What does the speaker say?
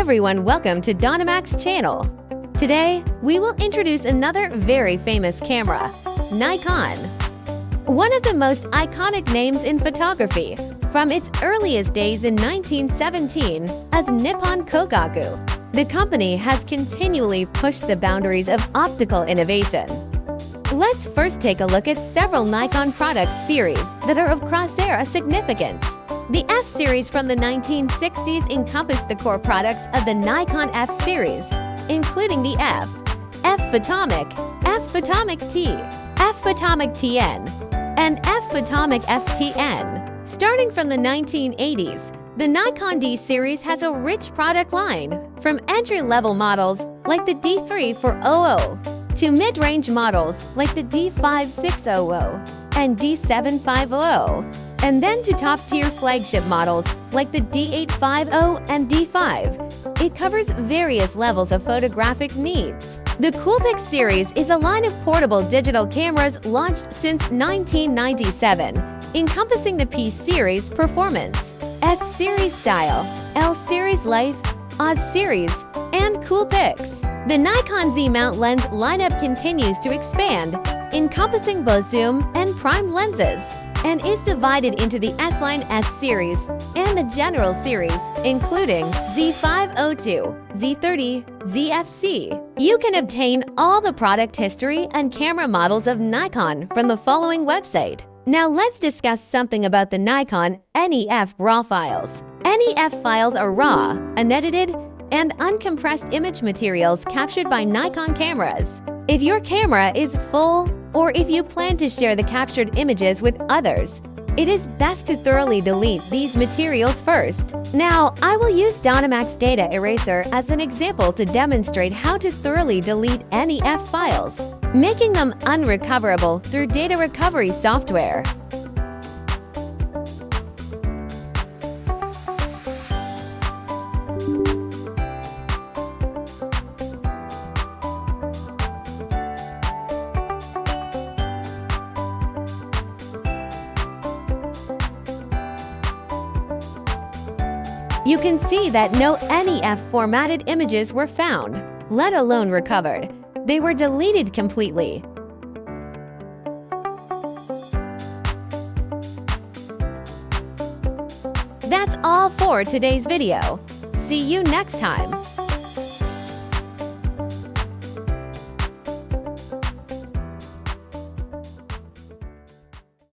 everyone, welcome to Donemax channel. Today, we will introduce another very famous camera, Nikon. One of the most iconic names in photography, from its earliest days in 1917 as Nippon Kogaku. The company has continually pushed the boundaries of optical innovation. Let's first take a look at several Nikon product series that are of cross-era significance. The F series from the 1960s encompassed the core products of the Nikon F series, including the F Photomic, F Photomic T, F Photomic TN, and F Photomic FTN. Starting from the 1980s, the Nikon D series has a rich product line, from entry-level models like the D3400 to mid-range models like the D5600 and D7500, and then to top-tier flagship models like the D850 and D5. It covers various levels of photographic needs. The Coolpix series is a line of portable digital cameras launched since 1997, encompassing the P series Performance, S series Style, L series Life, Oz series, and Coolpix. The Nikon Z-mount lens lineup continues to expand, encompassing both zoom and prime lenses, and is divided into the S-Line S series and the General series, including Z502, Z30, ZFC. You can obtain all the product history and camera models of Nikon from the following website. Now let's discuss something about the Nikon NEF RAW files. NEF files are raw, unedited, and uncompressed image materials captured by Nikon cameras. If your camera is full, or if you plan to share the captured images with others, it is best to thoroughly delete these materials first. Now, I will use Donemax Data Eraser as an example to demonstrate how to thoroughly delete NEF files, making them unrecoverable through data recovery software. You can see that no NEF formatted images were found, let alone recovered. They were deleted completely. That's all for today's video. See you next time.